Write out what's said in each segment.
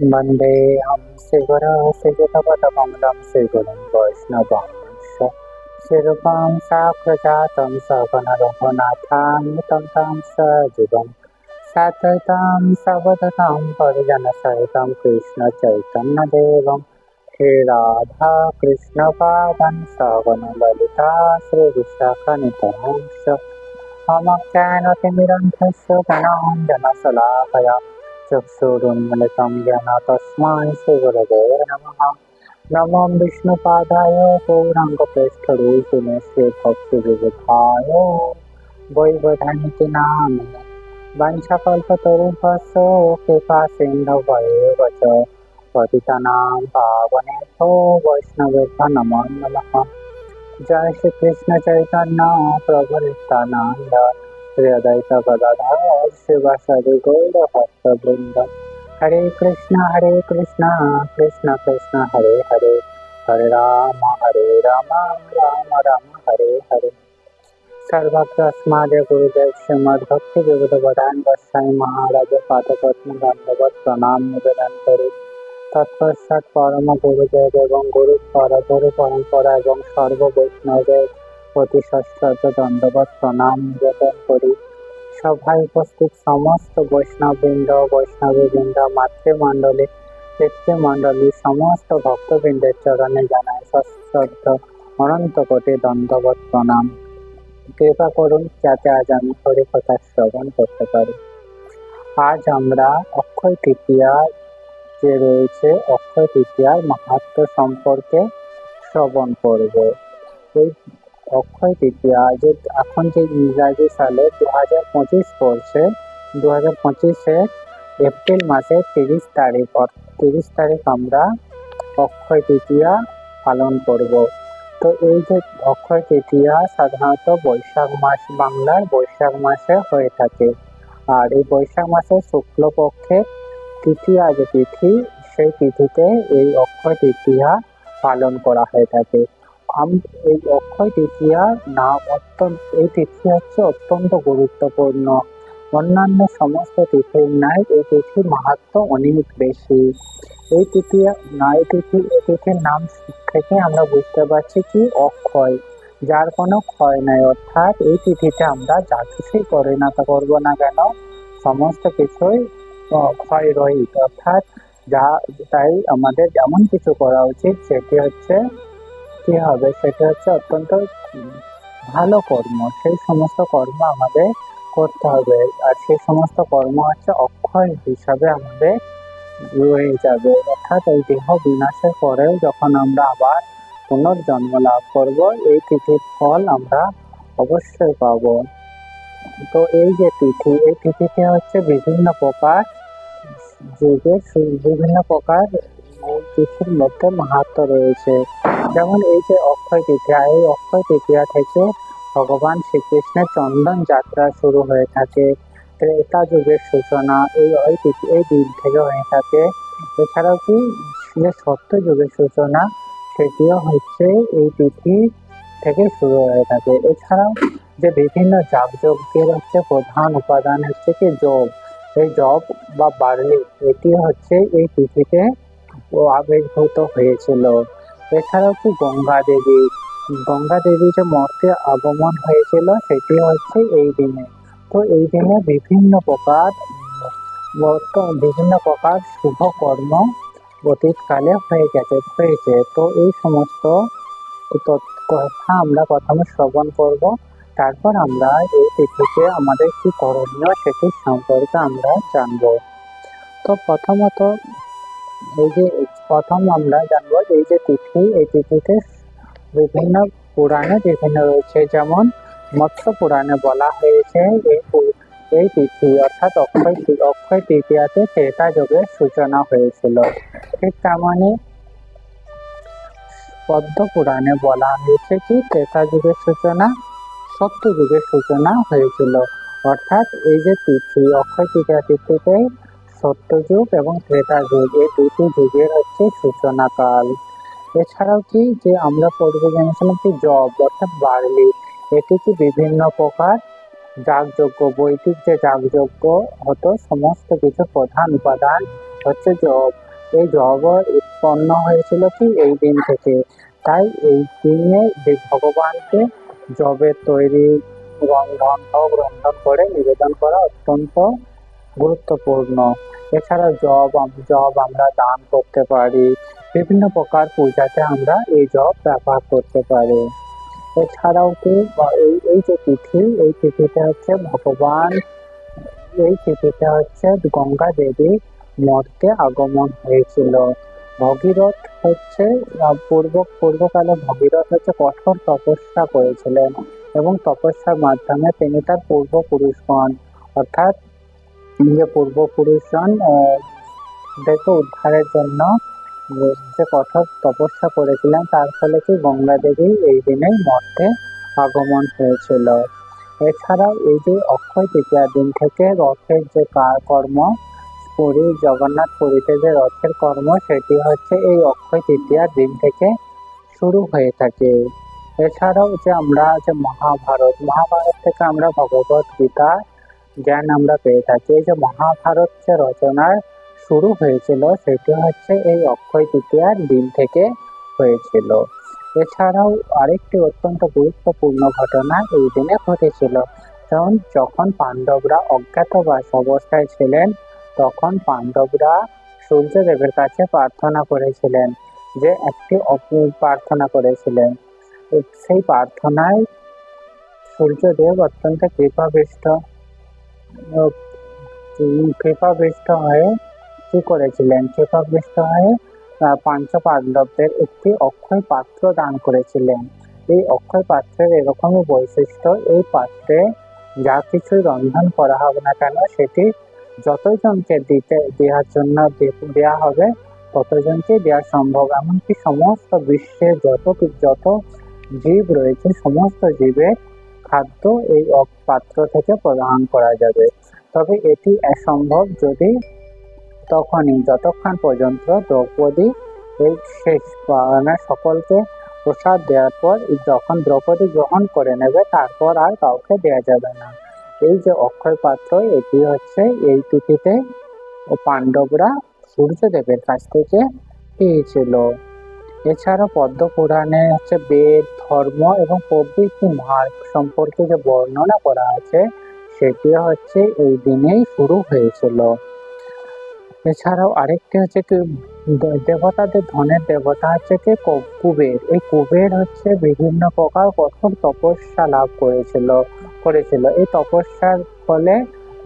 वन्देऽहं श्रीगुरुश्रीयुतपदकमलं श्रीगुरुं वैष्णवंश श्रीरूपं साग्रजातं सगुणरघुनाथान्वितं तं सजीवं साद्वैतं सवदतं परिजनसहितं कृष्णचैतन्यदेवं श्रीराधा कृष्णपादं सगुणललिता श्रीविशाखानितंश ममज्ञानतिमिरन्धस्य गणाञ्जनशलाकया चक्षुरुन्मिलितं येन तस्मै श्रीगुरवे नमः। नमो विष्णुपादाय गौराङ्गप्रेष्ठरूपिणे श्रीभक्तिविविधाय वैवधानिति नामिने वंशकल्पतरुभ्यश्च कृपासिन्धवैव च पतितानां पावनेभ्यो वैष्णवेभ्यो नमो नमः। जय श्री कृष्ण चैतन्य प्रभु नित्यानंद श्री अद्वैत गदाधर शिवासादि गौर भक्त वृंद। हरे कृष्ण कृष्ण कृष्ण हरे हरे, हरे राम राम राम हरे हरे। सर्वत्र गुरुदेव श्रीमद् भक्ति विविधवदान गोस्वामी महाराज पादपद्म दंडवत प्रणाम निवेदन करी तत्पश्चात परम गुरुदेव एवं गुरु परंपरा एवं सर्व वैष्णवদের প্রতি সশ্রদ্ধ দণ্ডবত প্রণাম নিবেদন করি। সভায় উপস্থিত সমস্ত বৈষ্ণববৃন্দ বৈষ্ণবীবৃন্দ মাতৃমণ্ডলী পিতৃমণ্ডলী সমস্ত ভক্তবৃন্দের চরণে জানাই সশ্রদ্ধ অনন্ত কোটি দণ্ডবত প্রণাম। কৃপা করুন যাতে আজ আমি হরিকথা শ্রবণ করতে পারি। আজ আমরা অক্ষয় তৃতীয়া যে রয়েছে অক্ষয় তৃতীয়ার মাহাত্ম্য সম্পর্কে শ্রবণ করব। এই অক্ষয় তৃতীয়া যে এখন যে ইংরাজি সালে 2025 পড়ছে, 2025-এ এপ্রিল মাসের 30 তারিখ আমরা অক্ষয় তৃতীয়া পালন করব। তো এই যে অক্ষয় তৃতীয়া সাধারণত বৈশাখ মাস, বাংলার বৈশাখ মাসে হয়ে থাকে। আর এই বৈশাখ মাসের শুক্লপক্ষের তৃতীয়া যে তিথি, সেই তিথিতে এই অক্ষয় তৃতীয়া পালন করা হয়ে থাকে। এই অক্ষয় তৃতীয়ার নাম এই তিথি হচ্ছে অত্যন্ত গুরুত্বপূর্ণ। অন্যান্য সমস্ত তিথির ন্যায় এই তিথির মাহাত্ম্য অনেক বেশি। এই তিথির নাম থেকে আমরা বুঝতে পারছি কি অক্ষয়, যার কোনো ক্ষয় নাই। অর্থাৎ এই তিথিতে আমরা যা কিছুই করবো না কেন সমস্ত কিছুই ক্ষয় রহিত। অর্থাৎ তাই আমাদের যেমন কিছু করা উচিত সেটি হচ্ছে অত্যন্ত ভালো কর্ম। সেই সমস্ত কর্ম আমাদের করতে হবে, আর সেই সমস্ত কর্ম হচ্ছে অক্ষয় হিসাবে আমাদের রয়ে যাবে। অর্থাৎ এই দেহ বিনাশের পরেও যখন আমরা আবার পুনর্জন্ম লাভ করব, এই তিথির ফল আমরা অবশ্যই পাব। তো এই যে তিথি, এই তিথিতে হচ্ছে বিভিন্ন প্রকার তিথির মধ্যে মাহাত্ম্য রয়েছে। যেমন এই যে অক্ষয় তৃতীয়া, এই অক্ষয় তৃতীয়া থেকে ভগবান শ্রীকৃষ্ণের চন্দন যাত্রা শুরু হয়ে থাকে। ত্রেতা যুগের সূচনা এই দিন থেকে হয়ে থাকে। এছাড়াও কি যে সত্য যুগের সূচনা, সেটিও হচ্ছে এই তিথি থেকে শুরু হয়ে থাকে। এছাড়াও যে বিভিন্ন যাগযজ্ঞের হচ্ছে প্রধান উপাদান হচ্ছে কি জব। এই জব বা বার্লি, এটি হচ্ছে এই তিথিতে আবির্ভূত হয়েছিল। এছাড়াও কি গঙ্গা দেবী যে মর্তে আগমন হয়েছিল, সেটি হচ্ছে এই দিনে। তো এই দিনে বিভিন্ন প্রকার শুভ কর্ম অতীতকালে হয়েছে। তো এই সমস্ত কথা আমরা প্রথমে শ্রবণ করব, তারপর আমরা এই তিথিতে আমাদের কি করণীয় সেটি সম্পর্কে আমরা জানব। তো প্রথম আমরা জানবো এই যে তিথি, এই তিথিতে বিভিন্ন পুরাণে বিভিন্ন রয়েছে। যেমন মৎস্য পুরাণে বলা হয়েছে এই তিথি অর্থাৎ অক্ষয় তৃতীয়াতে ত্রেতা যুগের সূচনা হয়েছিল। ঠিক তেমনি পদ্ম পুরাণে বলা হয়েছে কি ত্রেতা যুগের সূচনা, সত্য যুগের সূচনা হয়েছিল। অর্থাৎ এই যে তিথি অক্ষয় তৃতীয়া তিথিতে সত্যযুগ এবং ত্রেতা যুগ, এই দুটি যুগের হচ্ছে সূচনা কাল। এছাড়াও কি যে আমরা পূর্বে জেনেছিলাম কি জব অর্থাৎ বার্লি, এটি কি বিভিন্ন প্রকার যাগযজ্ঞ, বৈদিক যে যাগযজ্ঞ হতো, সমস্ত কিছু প্রধান উপাদান হচ্ছে জব। এই জগৎ উৎপন্ন হয়েছিল কি এই দিন থেকে। তাই এই দিনে ভগবানকে জবের তৈরি রন্ধন করে নিবেদন করা অত্যন্ত গুরুত্বপূর্ণ। এছাড়া জব আমরা দান করতে পারি, বিভিন্ন প্রকার পূজাতে আমরা এই জব ব্যবহার করতে পারি। এছাড়াও কি এই এই যে তিথি, এই তিথিতে হচ্ছে ভগবান, এই তিথিতে হচ্ছে গঙ্গা দেবী মর্তে আগমন হয়েছিল। ভগীরথ হচ্ছে পূর্বকালে ভগীরথ হচ্ছে কঠোর তপস্যা করেছিলেন এবং তপস্যার মাধ্যমে তিনি তার পূর্বপুরুষগণ অর্থাৎ যে পূর্বপুরুষগণ দেরকে উদ্ধারের জন্য যে কঠোর তপস্যা করেছিলেন, তার ফলে কি গঙ্গা দেবী এই দিনেই মর্তে আগমন হয়েছিল। এছাড়াও এই যে অক্ষয় তৃতীয়ার দিন থেকে রথের যে কর্ম, জগন্নাথ পুরীতে যে রথের কর্ম, সেটি হচ্ছে এই অক্ষয় তৃতীয়ার দিন থেকে শুরু হয়ে থাকে। এছাড়াও যে আমরা যে মহাভারত থেকে আমরা ভগবত গীতা জ্ঞান আমরা পেয়ে থাকি। এই যে মহাভারত যে রচনার শুরু হয়েছিল, সেটি হচ্ছে এই অক্ষয় তৃতীয়ার দিন থেকে হয়েছিল। এছাড়াও আরেকটি অত্যন্ত গুরুত্বপূর্ণ ঘটনা এই দিনে ঘটেছিল। যেমন যখন পাণ্ডবরা অজ্ঞাতবাস অবস্থায় ছিলেন, তখন পাণ্ডবরা সূর্যদেবের কাছে প্রার্থনা করেছিলেন, যে একটি প্রার্থনা করেছিলেন। সেই প্রার্থনায় সূর্যদেব অত্যন্ত কৃপাবৃষ্ট হয়ে কি করেছিলেন, কৃপাবৃষ্ট হয়ে পাঞ্চ পাণ্ডবদের একটি অক্ষয় পাত্র দান করেছিলেন। এই অক্ষয় পাত্রের এরকমই বৈশিষ্ট্য, এই পাত্রে যা কিছুই রন্ধন করা হবে না কেন, সেটি যতজনকে দেওয়ার জন্য দেওয়া হবে ততজনকে দেওয়া সম্ভব। এমনকি সমস্ত বিশ্বের যত জীব রয়েছে, সমস্ত জীবের খাদ্য এই পাত্র থেকে প্রদান করা যাবে। তবে এটি অসম্ভব যতক্ষণ পর্যন্ত দ্রৌপদী এই শেষ সকলকে প্রসাদ দেওয়ার পর যখন দ্রৌপদী গ্রহণ করে নেবে, তারপর আর কাউকে দেওয়া যাবে না। এই যে অক্ষয় পাত্র, এটি হচ্ছে এই তিথিতে পাণ্ডবরা সূর্যদেবের কাছ থেকে পেয়েছিল। এছাড়া পদ্ম পুরাণে হচ্ছে বেদ, ধর্ম এবং প্রভৃতি মার্গ সম্পর্কে যে বর্ণনা করা আছে, সেটি হচ্ছে এই দিনেই শুরু হয়েছিল। এছাড়াও আরেকটি হচ্ছে কি, দেবতাদের ধনের দেবতা হচ্ছে কি কুবের। এই কুবের হচ্ছে বিভিন্ন প্রকার কঠোর তপস্যা লাভ করেছিল। এই তপস্যার ফলে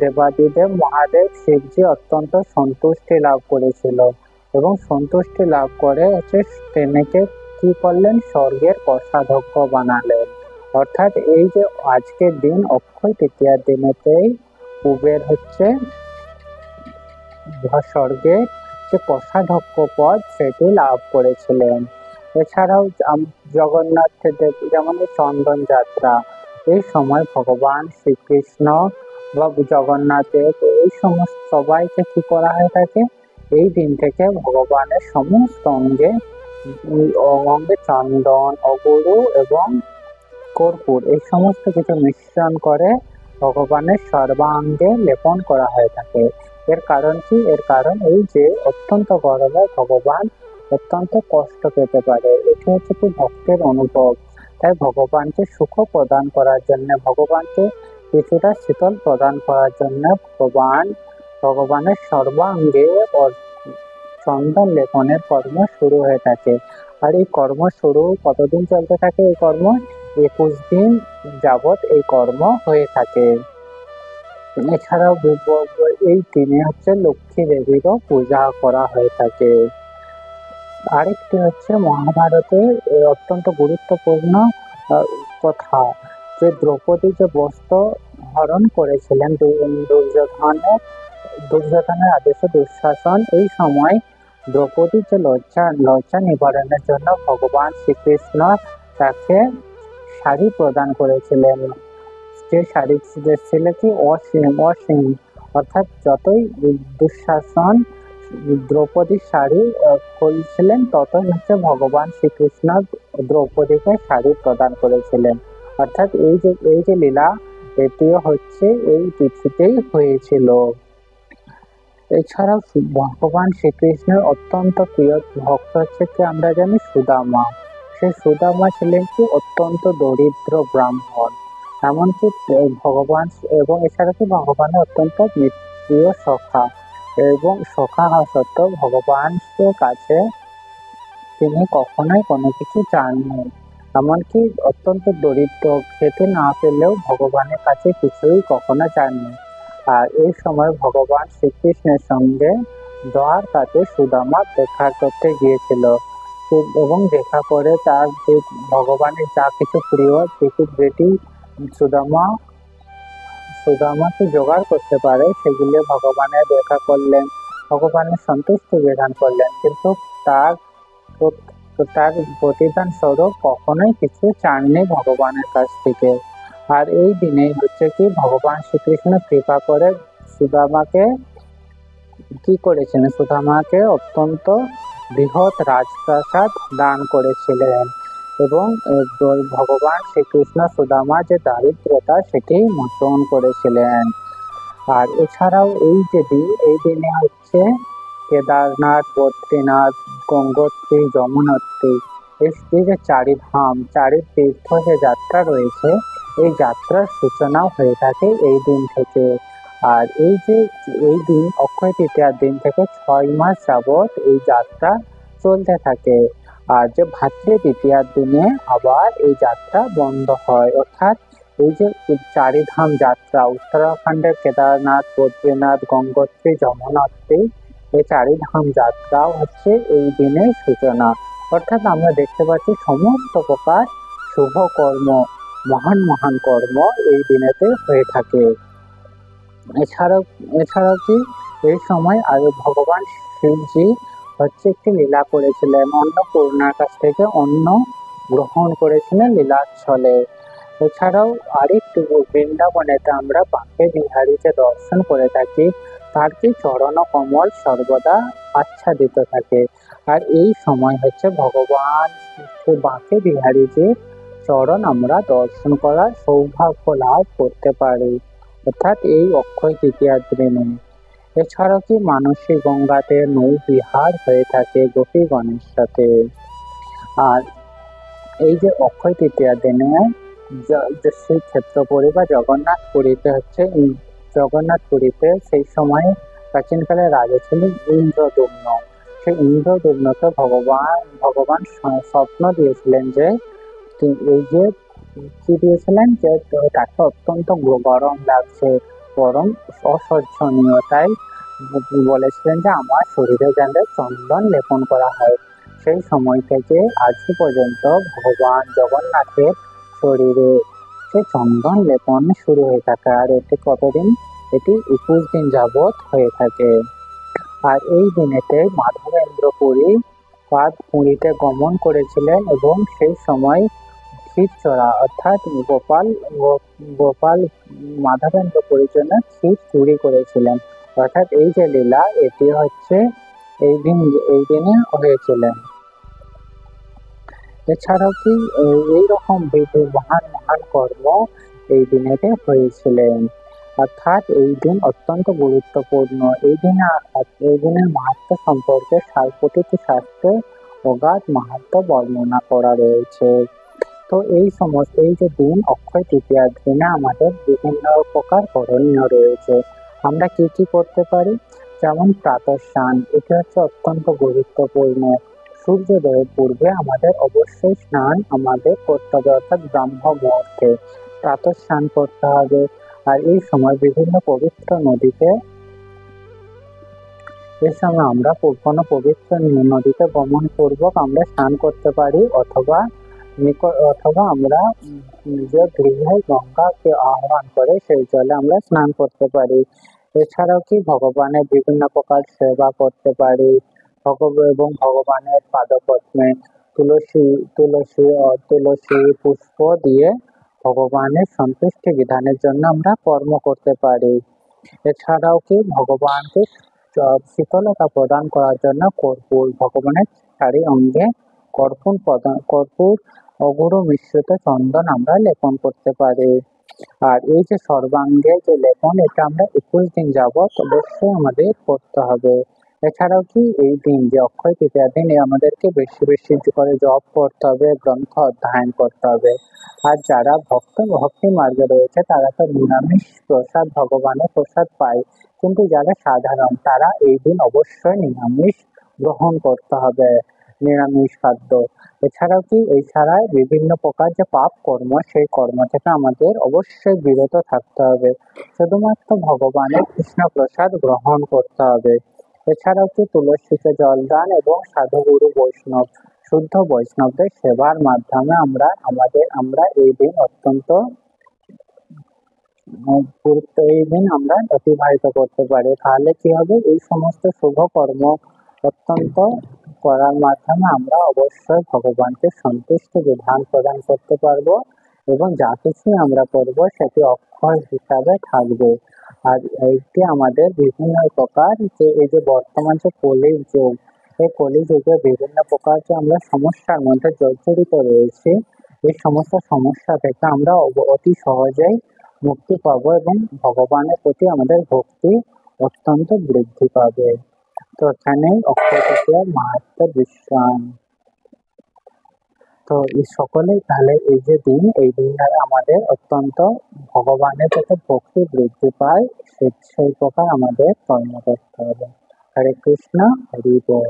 দেবাদিদেব মহাদেব শিবজি অত্যন্ত সন্তুষ্টি লাভ করেছিল এবং সন্তুষ্টি লাভ করে হচ্ছে তেনেকে কি করলেন, স্বর্গের কোষাধ্যক্ষ বানালেন। অর্থাৎ এই যে আজকের দিন অক্ষয় তৃতীয়ার দিনেতেই কুবের হচ্ছে স্বর্গে যে কোষাধ্যক্ষ পদ সেটি লাভ করেছিলেন। এছাড়াও জগন্নাথ দেব যেমন চন্দন যাত্রা, এই সময় ভগবান শ্রীকৃষ্ণ বা জগন্নাথ দেব এই সমস্ত সবাইকে কি করা হয়ে থাকে, এই দিন থেকে ভগবানের সমস্ত অঙ্গে চন্দন, অগুরু এবং কর্পূর এই সমস্ত কিছু মিশ্রণ করে ভগবানের সর্বাঙ্গে লেপন করা হয়ে থাকে। এর কারণ কি? এর কারণ এই যে অত্যন্ত গরমে ভগবান অত্যন্ত কষ্ট পেতে পারে, এটি হচ্ছে কি ভক্তের অনুভব। তাই ভগবানকে সুখ প্রদান করার জন্য, ভগবানকে কিছুটা শীতল প্রদান করার জন্য ভগবানের সর্বাঙ্গে চন্দন লেপনের কর্ম শুরু হয়ে থাকে। আর এই কর্ম শুরু কতদিন চলতে থাকে? এই কর্ম 21 দিন যাবৎ এই কর্ম হয়ে থাকে। এছাড়াও এই দিনে হচ্ছে লক্ষ্মী দেবীরও পূজা করা হয়ে থাকে। আরেকটি হচ্ছে মহাভারতের অত্যন্ত গুরুত্বপূর্ণ কথা, যে দ্রৌপদী যে বস্ত্র হরণ করেছিলেন দুর্যোধনের আদেশে দুঃশাসন, এই সময় দ্রৌপদীর যে লজ্জা নিবারণের জন্য ভগবান শ্রীকৃষ্ণ তাকে শাড়ি প্রদান করেছিলেন। যে শাড়ি ছিল কি অসীম, অর্থাৎ যতই দুঃশাসন দ্রৌপদীর শাড়ি খুলছিলেন, ততই হচ্ছে ভগবান শ্রীকৃষ্ণ দ্রৌপদীকে শাড়ি প্রদান করেছিলেন। অর্থাৎ এই যে লীলা, এটিও হচ্ছে এই তিথিতেই হয়েছিল। এছাড়াও ভগবান শ্রীকৃষ্ণের অত্যন্ত প্রিয় ভক্ত হচ্ছে কি আমরা জানি সুদামা। সেই সুদামা ছিলেন কি অত্যন্ত দরিদ্র ব্রাহ্মণ। এমনকি ভগবান এবং এছাড়া কি ভগবানের অত্যন্ত প্রিয় সখা, এবং সখা হওয়া সত্ত্বেও ভগবানের কাছে তিনি কখনোই কোনো কিছু চাননি। এমনকি অত্যন্ত দরিদ্র, খেতে না পেলেও ভগবানের কাছে কিছুই কখনো চাননি। আর এই সময় ভগবান শ্রীকৃষ্ণের সঙ্গে দ্বারকাতে সুদামা দেখা করতে গিয়েছিল। এবং দেখা করে তার যে ভগবানের যা কিছু প্রিয় যেটি সুদামা সুদামাকে জোগাড় করতে পারে সেগুলি ভগবানের দেখা করলেন, ভগবানের সন্তুষ্টি বিধান করলেন, কিন্তু তার তার প্রতিদান স্বরূপ কখনোই কিছু চাননি ভগবানের কাছ থেকে। আর এই দিনে হচ্ছে কি ভগবান শ্রীকৃষ্ণ কৃপা করে সুদামাকে কি করেছিলেন, সুদামাকে অত্যন্ত বৃহৎ রাজপ্রাসাদ দান করেছিলেন, এবং ভগবান শ্রীকৃষ্ণ সুদামা যে দারিদ্রতা সেটি মোচন করেছিলেন। আর এছাড়াও এই দিনে হচ্ছে কেদারনাথ, বদ্রীনাথ, গঙ্গোত্রী, যমুনোত্রী, এই যে চারি তীর্থ যে যাত্রা রয়েছে, এই যাত্রার সূচনাও হয়ে থাকে এই দিন থেকে। আর এই দিন অক্ষয় তৃতীয়ার দিন থেকে 6 মাস যাবৎ এই যাত্রা চলতে থাকে। আর যে ভাতৃ তৃতীয়ার দিনে আবার এই যাত্রা বন্ধ হয়। অর্থাৎ এই যে চারিধাম যাত্রা, উত্তরাখণ্ডের কেদারনাথ, বদ্রীনাথ, গঙ্গোত্রী, যমুনোত্রী, এই চারিধাম যাত্রাও হচ্ছে এই দিনের সূচনা। অর্থাৎ আমরা দেখতে পাচ্ছি সমস্ত প্রকার শুভ কর্ম, মহান মহান কর্ম এই দিনেতে হয়ে থাকে। এছাড়াও কি এই সময় আগে ভগবান শিবজি হচ্ছে একটি লীলা করেছিলেন, অন্নপূর্ণার কাছ থেকে অন্ন গ্রহণ করেছিলেন লীলার ছলে। এছাড়াও আরেকটু বৃন্দাবনেতে আমরা বাঁকে বিহারীকে দর্শন করে থাকি, তার কি চরণ কমল সর্বদা আচ্ছাদিত থাকে। আর এই সময় হচ্ছে ভগবান বাঁকে বিহারীজির চরণ আমরা দর্শন করার সৌভাগ্য লাভ করতে পারি, অর্থাৎ এই অক্ষয় তৃতীয়ার দিনে। এছাড়াও কি মানসী গঙ্গাতে নৌ বিহার হয়ে থাকে গোপীগণের সাথে। আর এই যে অক্ষয় তৃতীয়ার দিনে শ্রীক্ষেত্রপুরী বা জগন্নাথপুরীতে সেই সময় প্রাচীনকালে রাজা ছিলেন ইন্দ্রদ্যুম্ন। সেই ইন্দ্রদ্যুম্নকে ভগবান স্বপ্ন দিয়েছিলেন যে এই যে কি দিয়েছিলেন যে তাকে অত্যন্ত গরম লাগছে, গরম অসহ্যনীয়, তাই বলেছিলেন যে আমার শরীরে যেন চন্দন লেপন করা হয়। সেই সময় থেকে আজ পর্যন্ত ভগবান জগন্নাথের শরীরে সে চন্দন লেপন শুরু হয়ে থাকে। আর এটি কতদিন? এটি 21 দিন যাবৎ হয়ে থাকে। আর এই দিনেতে মাধবেন্দ্র পুরীতে গমন করেছিলেন, এবং সেই সময় ক্ষীরচোরা অর্থাৎ গোপাল মাধবেন্দ্র পুরীর জন্য ক্ষীর চুরি করেছিলেন। অর্থাৎ এই যে লীলা এটি হচ্ছে এই দিনে হয়েছিলেন। এছাড়াও কি এইরকম মহান মহান কর্ম এই দিনেতে হয়েছিলেন। অর্থাৎ এই দিন অত্যন্ত গুরুত্বপূর্ণ। এই দিনের মাহাত্ম্য সম্পর্কে প্রতিটি শাস্ত্রে অগাধ মাহাত্ম্য বর্ণনা করা রয়েছে। তো এই যে দিন অক্ষয় তৃতীয়ার দিনে আমাদের বিভিন্ন প্রকার করণীয় রয়েছে। আমরা কি কি করতে পারি? যেমন প্রাতঃস্নান, এটি হচ্ছে অত্যন্ত গুরুত্বপূর্ণ। সূর্যোদয়ের পূর্বে আমাদের অবশ্যই স্নান আমাদের করতে হবে, অর্থাৎ ব্রাহ্ম মুহূর্তে প্রাতঃস্নান করতে হবে। আর এই সময় বিভিন্ন পবিত্র নদীতে আমরা কোনো পবিত্র নদীতে গমন পূর্বক আমরা স্নান করতে পারি, অথবা আমরা নিজের গৃহে গঙ্গাকে আহ্বান করে সেই জলে আমরা স্নান করতে পারি। এছাড়াও কি ভগবানের বিভিন্ন প্রকার সেবা করতে পারি, এবং ভগবানের পাদপদ্মে তুলসী পুষ্প দিয়ে ভগবানের সন্তুষ্টি বিধানের জন্য আমরা কর্ম করতে পারি। এছাড়াও কি ভগবানকে শীতলতা প্রদান করার জন্য ভগবানের চারি অঙ্গে কর্পূর অগুরু মিশ্রিত চন্দন আমরা লেপন করতে পারি। আর এই যে সর্বাঙ্গে যে লেপন, এটা আমরা 21 দিন যাবত অবশ্যই আমাদের করতে হবে। এছাড়াও কি এই দিন যে অক্ষয় তৃতীয়ার দিন আমাদেরকে বেশি বেশি করে জপ করতে হবে, গ্রন্থ অধ্যয়ন করতে হবে। আর যারা ভক্তি মার্গে রয়েছে তারা তো নিরামিষ প্রসাদ, ভগবানের প্রসাদ পায়, কিন্তু যারা সাধারণ তারা এই দিন অবশ্যই নিরামিষ গ্রহণ করতে হবে, নিরামিষ খাদ্য। এছাড়াও কি এছাড়াও বিভিন্ন প্রকার যে পাপ কর্ম, সেই কর্ম থেকে আমাদের অবশ্যই বিরত থাকতে হবে, শুধুমাত্র ভগবানের কৃষ্ণ প্রসাদ গ্রহণ করতে হবে। এছাড়াও কি তুলসীকে জলদান এবং সাধুগুরু বৈষ্ণব, শুদ্ধ বৈষ্ণবদের সেবার মাধ্যমে আমরা এই দিন অত্যন্ত এই দিন আমরা অতিবাহিত করতে পারি। তাহলে কি হবে, এই সমস্ত শুভ কর্ম অত্যন্ত করার মাধ্যমে আমরা অবশ্যই ভগবানকে সন্তুষ্ট বিধান প্রদান করতে পারবো, এবং যা কিছু আমরা করব সেটি অক্ষয় হিসাবে থাকবে। আর এইটি আমাদের বিভিন্ন প্রকার যে এই যে বর্তমান যে কলির যুগ, এই কলিযুগে বিভিন্ন প্রকার যে আমরা সমস্যার মধ্যে জর্জরিত রয়েছি, এই সমস্ত সমস্যা থেকে আমরা অতি সহজেই মুক্তি পাবো এবং ভগবানের প্রতি আমাদের ভক্তি অত্যন্ত বৃদ্ধি পাবে। তো এখানেই অক্ষয় তৃতীয়ার মাহাত্ম্য বিশ্রাম। তো এই সকলেই তাহলে এই যে দিন, এই দিনটায় আমাদের অত্যন্ত ভগবানের প্রতি ভক্তি বৃদ্ধি পায়, সেই প্রকার আমাদের কর্ম করতে হবে। হরে কৃষ্ণ, হরি বল।